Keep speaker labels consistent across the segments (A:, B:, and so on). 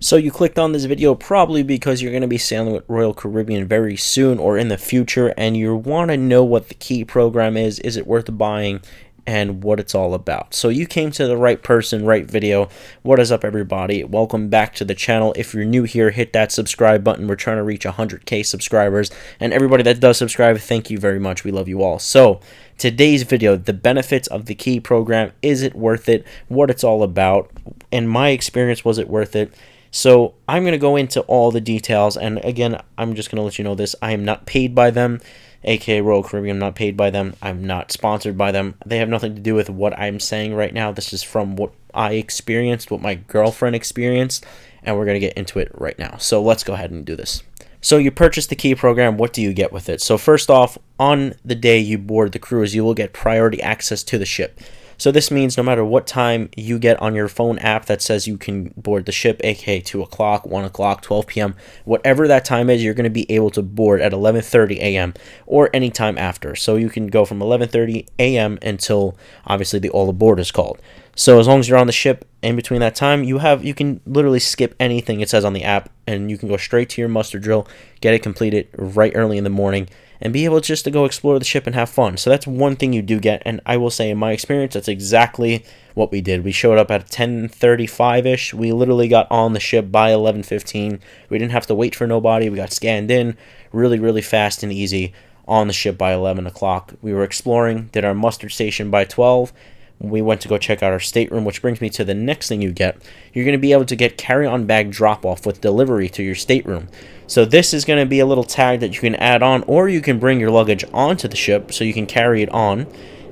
A: So you clicked on this video probably because you're going to be sailing with Royal Caribbean very soon or in the future, and you want to know what the key program is it worth buying, and what it's all about. So you came to the right person, right video. What is up, everybody? Welcome back to the channel. If you're new here, hit that subscribe button. We're trying to reach 100k subscribers, and everybody that does subscribe, thank you very much. We love you all. So today's video, the benefits of the key program. Is it worth it? What it's all about. In my experience, was it worth it? So I'm going to go into all the details, and again, I'm just going to let you know this. I am not paid by them, aka Royal Caribbean. I'm not paid by them. I'm not sponsored by them. They have nothing to do with what I'm saying right now. This is from what I experienced, what my girlfriend experienced, and we're going to get into it right now. So let's go ahead and do this. So you purchase the key program. What do you get with it? So first off, on the day you board the cruise, you will get priority access to the ship. So this means no matter what time you get on your phone app that says you can board the ship, aka 2 o'clock, 1 o'clock, 12 p.m., whatever that time is, you're going to be able to board at 11:30 a.m. or any time after. So you can go from 11:30 a.m. until obviously the all aboard is called. So as long as you're on the ship in between that time, you can literally skip anything it says on the app, and you can go straight to your muster drill, get it completed right early in the morning, and be able just to go explore the ship and have fun. So that's one thing you do get, and I will say in my experience, that's exactly what we did. We showed up at 10:35-ish. We literally got on the ship by 11:15. We didn't have to wait for nobody. We got scanned in really, really fast and easy on the ship by 11 o'clock. We were exploring, did our muster station by 12. We went to go check out our stateroom, which brings me to the next thing you get. You're going to be able to get carry-on bag drop-off with delivery to your stateroom. So this is going to be a little tag that you can add on, or you can bring your luggage onto the ship so you can carry it on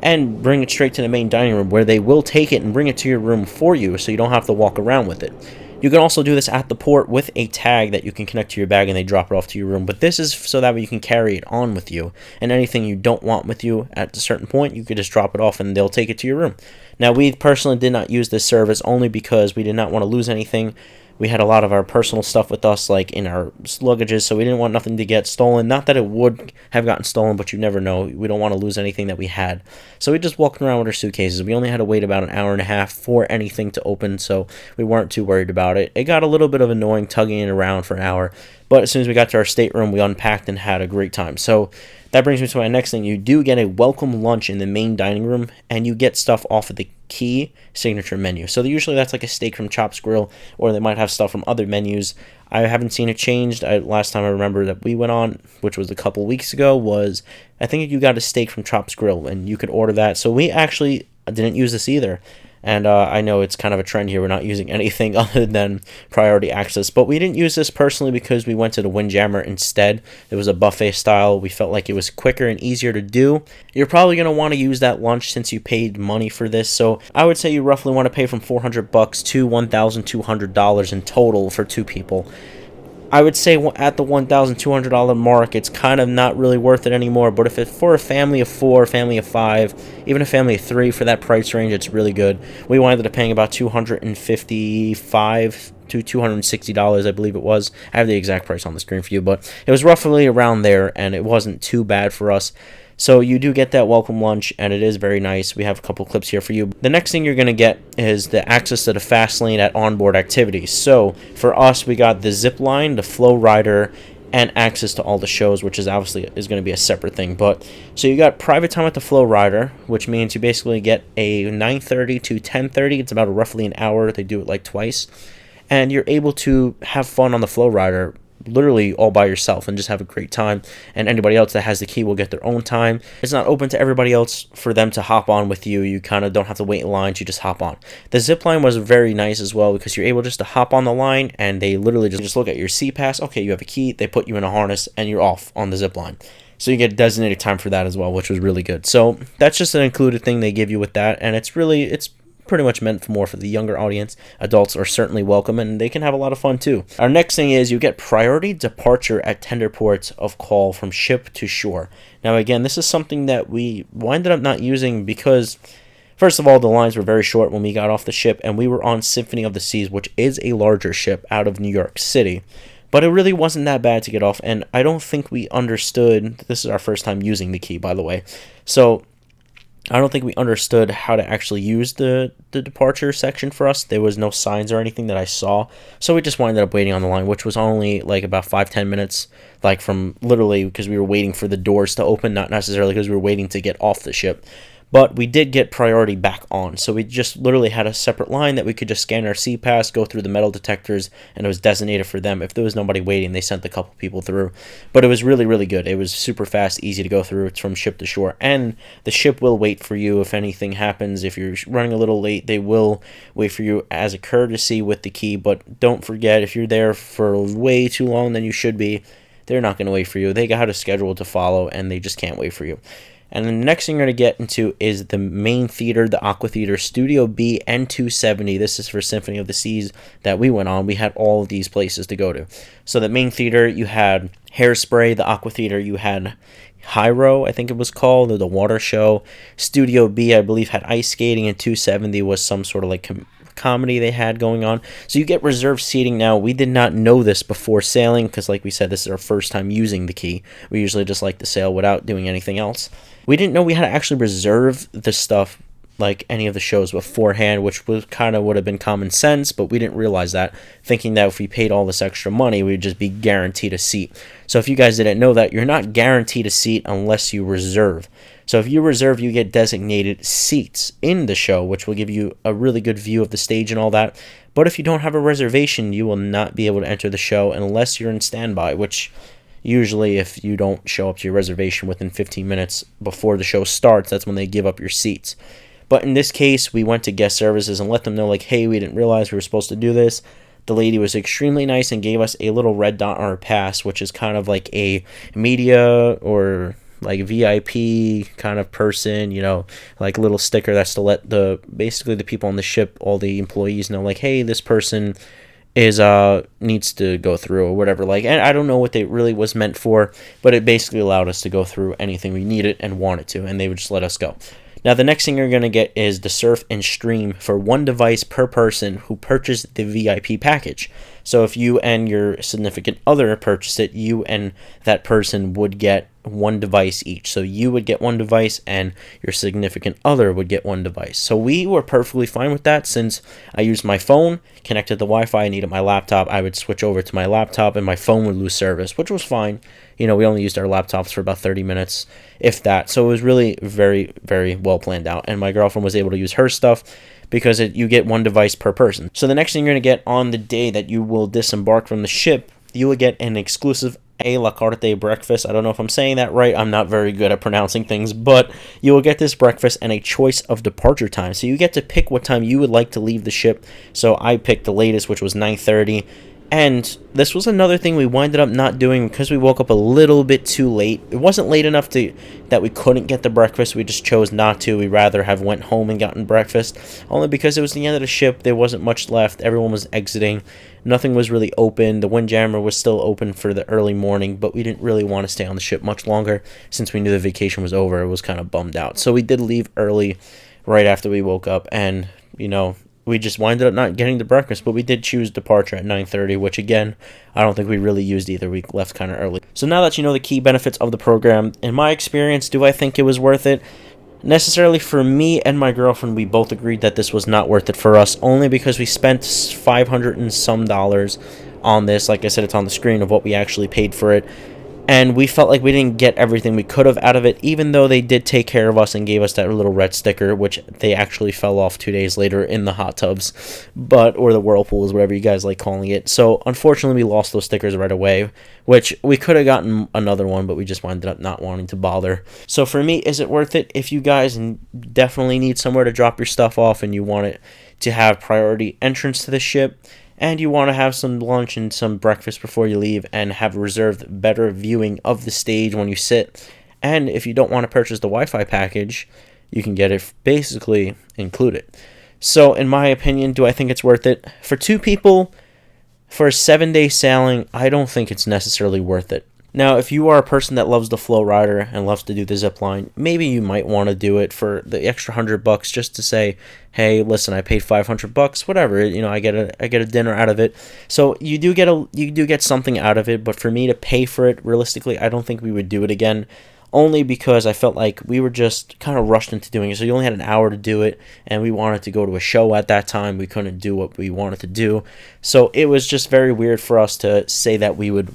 A: and bring it straight to the main dining room, where they will take it and bring it to your room for you so you don't have to walk around with it. You can also do this at the port with a tag that you can connect to your bag, and they drop it off to your room. But this is so that way you can carry it on with you. And anything you don't want with you at a certain point, you could just drop it off and they'll take it to your room. Now, we personally did not use this service only because we did not want to lose anything. We had a lot of our personal stuff with us, like in our luggages, so we didn't want nothing to get stolen. Not that it would have gotten stolen, but you never know. We don't want to lose anything that we had. So we just walked around with our suitcases. We only had to wait about an hour and a half for anything to open, so we weren't too worried about it. It got a little bit of annoying tugging it around for an hour, but as soon as we got to our stateroom, we unpacked and had a great time. So that brings me to my next thing. You do get a welcome lunch in the main dining room, and you get stuff off of the key signature menu. So usually that's like a steak from Chops Grill, or they might have stuff from other menus. I haven't seen it changed. Last time I remember that we went on, which was a couple weeks ago, was I think you got a steak from Chops Grill, and you could order that. So we actually didn't use this either. And I know it's kind of a trend here. We're not using anything other than priority access. But we didn't use this personally because we went to the Windjammer instead. It was a buffet style. We felt like it was quicker and easier to do. You're probably going to want to use that lunch since you paid money for this. So I would say you roughly want to pay from $400 to $1,200 in total for two people. I would say at the $1,200 mark, it's kind of not really worth it anymore. But if it's for a family of 4, family of 5, even a family of 3 for that price range, it's really good. We wound up paying about $255 to $260, I believe it was. I have the exact price on the screen for you, but it was roughly around there, and it wasn't too bad for us. So you do get that welcome lunch, and it is very nice. We have a couple clips here for you. The next thing you're going to get is the access to the fast lane at onboard activities. So for us, we got the Zipline, the Flow Rider, and access to all the shows, which is obviously is going to be a separate thing. But so you got private time at the Flow Rider, which means you basically get a 9:30 to 10:30. It's about roughly an hour. They do it like twice, and you're able to have fun on the Flow Rider literally all by yourself and just have a great time, and anybody else that has the key will get their own time. It's not open to everybody else for them to hop on with you. You kind of don't have to wait in lines, you just hop on. The zip line was very nice as well because you're able just to hop on the line, and they literally just look at your C-Pass. Okay, you have a key, they put you in a harness, and you're off on the zip line. So you get designated time for that as well, which was really good. So that's just an included thing they give you with that, and it's pretty much meant more for the younger audience. Adults are certainly welcome, and they can have a lot of fun too. Our next thing is you get priority departure at tender ports of call from ship to shore. Now again, this is something that we ended up not using because first of all, the lines were very short when we got off the ship, and we were on Symphony of the Seas, which is a larger ship out of New York City. But it really wasn't that bad to get off, and I don't think we understood. This is our first time using the key, by the way. So I don't think we understood how to actually use the departure section for us. There was no signs or anything that I saw. So we just ended up waiting on the line, which was only like about 5-10 minutes, like from literally because we were waiting for the doors to open, not necessarily because we were waiting to get off the ship. But we did get priority back on. So we just literally had a separate line that we could just scan our C-Pass, go through the metal detectors, and it was designated for them. If there was nobody waiting, they sent a couple people through. But it was really, really good. It was super fast, easy to go through. It's from ship to shore. And the ship will wait for you if anything happens. If you're running a little late, they will wait for you as a courtesy with the key. But don't forget, if you're there for way too long than you should be, they're not going to wait for you. They got a schedule to follow, and they just can't wait for you. And the next thing we're going to get into is the main theater, the Aqua Theater, Studio B N270. This is for Symphony of the Seas that we went on. We had all of these places to go to. So the main theater, you had Hairspray. The Aqua Theater, you had Hyro, I think it was called, or the water show. Studio B, I believe, had ice skating, and 270 was some sort of like comedy they had going on. So you get reserved seating now. We did not know this before sailing because, like we said, this is our first time using the key. We usually just like to sail without doing anything else. We didn't know we had to actually reserve the stuff like any of the shows beforehand, which would have been common sense, but we didn't realize that, thinking that if we paid all this extra money, we'd just be guaranteed a seat. So if you guys didn't know that, you're not guaranteed a seat unless you reserve. So if you reserve, you get designated seats in the show, which will give you a really good view of the stage and all that. But if you don't have a reservation, you will not be able to enter the show unless you're in standby, which usually if you don't show up to your reservation within 15 minutes before the show starts, that's when they give up your seats. But in this case, we went to guest services and let them know, like, hey, we didn't realize we were supposed to do this. The lady was extremely nice and gave us a little red dot on our pass, which is kind of like a media or like VIP kind of person, like a little sticker that's to let basically the people on the ship, all the employees know, like, hey, this person needs to go through or whatever. Like, and I don't know what they really was meant for, but it basically allowed us to go through anything we needed and wanted to, and they would just let us go. Now, the next thing you're going to get is the surf and stream for one device per person who purchased the VIP package. So if you and your significant other purchased it, you and that person would get one device each. So you would get one device and your significant other would get one device. So we were perfectly fine with that since I used my phone, connected to Wi-Fi, I needed my laptop. I would switch over to my laptop and my phone would lose service, which was fine. We only used our laptops for about 30 minutes, if that. So it was really very, very well planned out. And my girlfriend was able to use her stuff because you get one device per person. So the next thing you're going to get on the day that you will disembark from the ship, you will get an exclusive a la carte breakfast. I don't know if I'm saying that right. I'm not very good at pronouncing things, but you will get this breakfast and a choice of departure time. So you get to pick what time you would like to leave the ship. So I picked the latest, which was 9:30. And this was another thing we winded up not doing because we woke up a little bit too late. It wasn't late enough that we couldn't get the breakfast. We just chose not to. We'd rather have went home and gotten breakfast. Only because it was the end of the ship. There wasn't much left. Everyone was exiting. Nothing was really open. The Windjammer was still open for the early morning, but we didn't really want to stay on the ship much longer since we knew the vacation was over. It was kind of bummed out. So we did leave early right after we woke up, and, we just winded up not getting the breakfast, but we did choose departure at 9:30, which, again, I don't think we really used either. We left kind of early. So now that you know the key benefits of the program, in my experience, do I think it was worth it? Necessarily for me and my girlfriend, we both agreed that this was not worth it for us, only because we spent $500 and some on this. Like I said, it's on the screen of what we actually paid for it. And we felt like we didn't get everything we could have out of it, even though they did take care of us and gave us that little red sticker, which they actually fell off 2 days later in the hot tubs, or the whirlpools, whatever you guys like calling it. So unfortunately, we lost those stickers right away, which we could have gotten another one, but we just ended up not wanting to bother. So for me, is it worth it? If you guys definitely need somewhere to drop your stuff off and you want it to have priority entrance to the ship, and you want to have some lunch and some breakfast before you leave and have reserved better viewing of the stage when you sit, and if you don't want to purchase the Wi-Fi package, you can get it basically included. So in my opinion, do I think it's worth it? For two people, for a 7-day sailing, I don't think it's necessarily worth it. Now, if you are a person that loves the flow rider and loves to do the Zipline, maybe you might want to do it for the extra $100 just to say, hey, listen, I paid $500, whatever. I get a dinner out of it. So you do get something out of it. But for me to pay for it, realistically, I don't think we would do it again. only because I felt like we were just kind of rushed into doing it. So you only had an hour to do it, and we wanted to go to a show at that time. We couldn't do what we wanted to do. So it was just very weird for us to say that we would,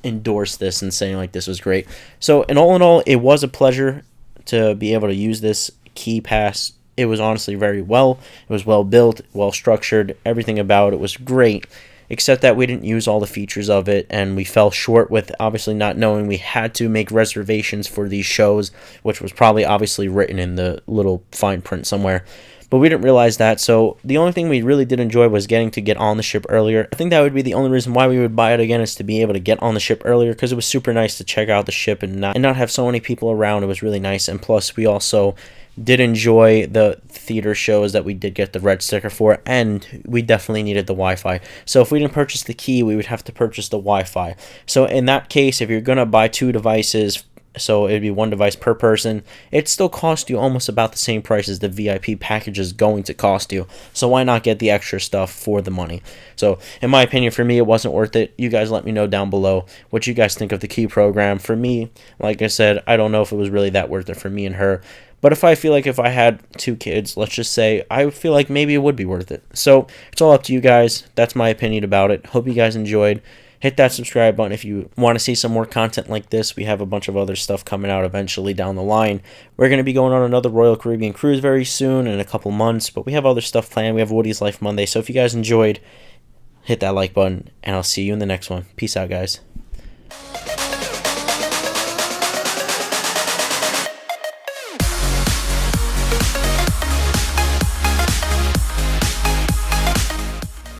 A: endorse this and saying like this was great. So in all, it was a pleasure to be able to use this key pass. It was honestly very well. It was well built, well structured. Everything about it was great, except that we didn't use all the features of it, and we fell short with obviously not knowing we had to make reservations for these shows, which was probably obviously written in the little fine print somewhere. But we didn't realize that, so the only thing we really did enjoy was getting to get on the ship earlier. I think that would be the only reason why we would buy it again, is to be able to get on the ship earlier, because it was super nice to check out the ship and not have so many people around. It was really nice, and plus we also did enjoy the theater shows that we did get the red sticker for, and we definitely needed the Wi-Fi. So if we didn't purchase the key, we would have to purchase the Wi-Fi. So in that case, if you're going to buy 2 devices, so it'd be 1 device per person, it still cost you almost about the same price as the VIP package is going to cost you. So why not get the extra stuff for the money? So in my opinion, for me, it wasn't worth it. You guys let me know down below what you guys think of the key program. For me, like I said, I don't know if it was really that worth it for me and her. But if I feel like if I had 2 kids, let's just say, I feel like maybe it would be worth it. So it's all up to you guys. That's my opinion about it. Hope you guys enjoyed. Hit that subscribe button if you want to see some more content like this. We have a bunch of other stuff coming out eventually down the line. We're going to be going on another Royal Caribbean cruise very soon, in a couple months. But we have other stuff planned. We have Woody's Life Monday. So if you guys enjoyed, hit that like button, and I'll see you in the next one. Peace out, guys.